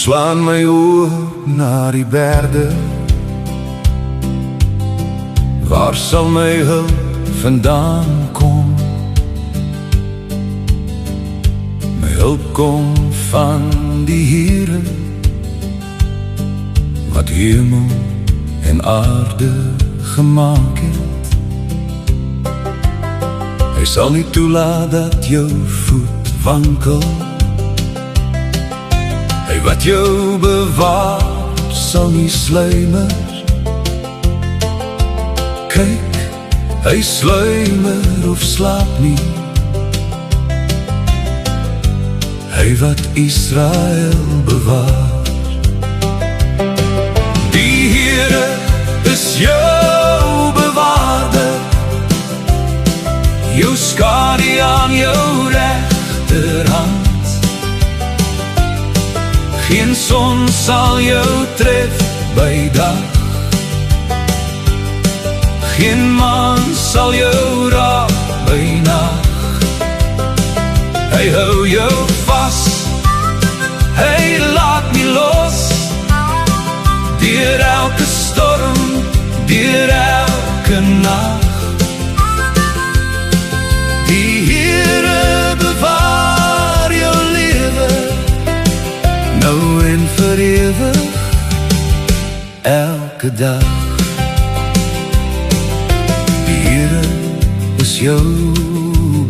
slaan my oë na die berge. Waar sal my hulp vandaan kom? My hulp kom van die Here, wat hemel en aarde gemaak het. Hy sal nie toelaat dat jou voet wankel. Hy wat jou bewaar, sal nie sluimer. Kyk, hy sluimer of slaap nie. Hy wat Israel bewaar. Die Here is jou bewaarder, jou skadu aan jou regterhand. Geen son sal jou tref by dag, geen maan sal jou raak by nag. Hy hou jou vas, hy laat nie los, deur elke storm, deur elke nacht. Die Here bewaar jou lewe, nou en vir ewig, elke dag. Die Here is jou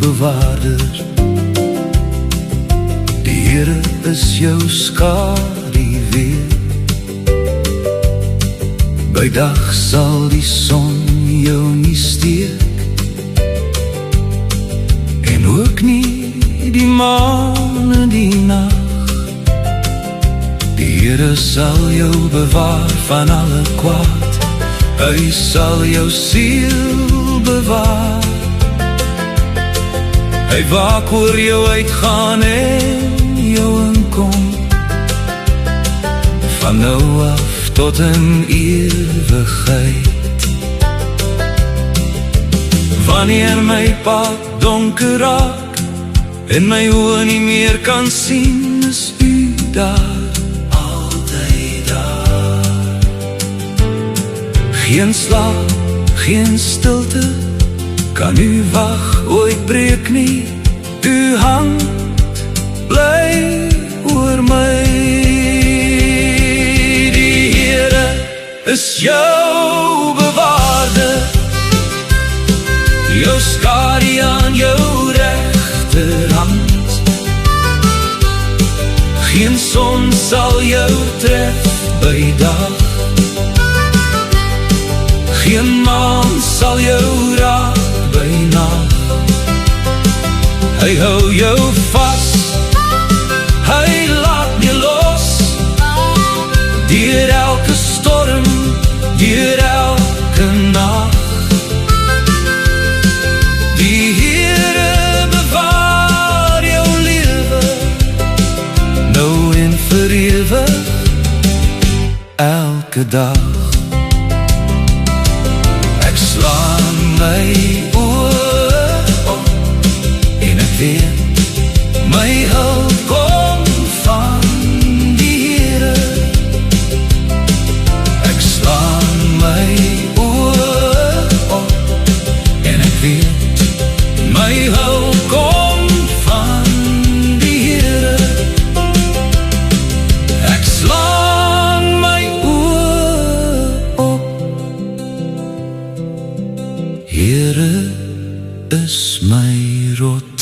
bewaarder, die Here is jou skaduwee. By dag sal die son jou nie steek, en ook nie die maan in die nacht. Die Here sal jou bewaar van alle kwaad, hy sal jou siel bewaar. Hy waak oor jou uitgaan en jou inkom, van nou af tot in ewigheid. Wanneer my pad donker raak en my oë nie meer kan sien, is u daar, altyd daar. Geen slaap, geen stilte kan u wag ooit breek nie, u hand bly oor my. Die Here is jou bewaarder, jou skadu aan jou regterhand. Geen son sal jou tref by dag, geen maan sal jou raak by nag. Hy hou jou vas, hy laat nie los, deur elke storm, deur elke nacht. Die Here bewaar jou lewe, nou en vir ewig, elke dag. Ek slaan my oë op en ek weet, my hulp kom van die Here. Ek slaan my oë op en ek weet, my hulp kom van die Here. Ek slaan my oë op, Here is my rots.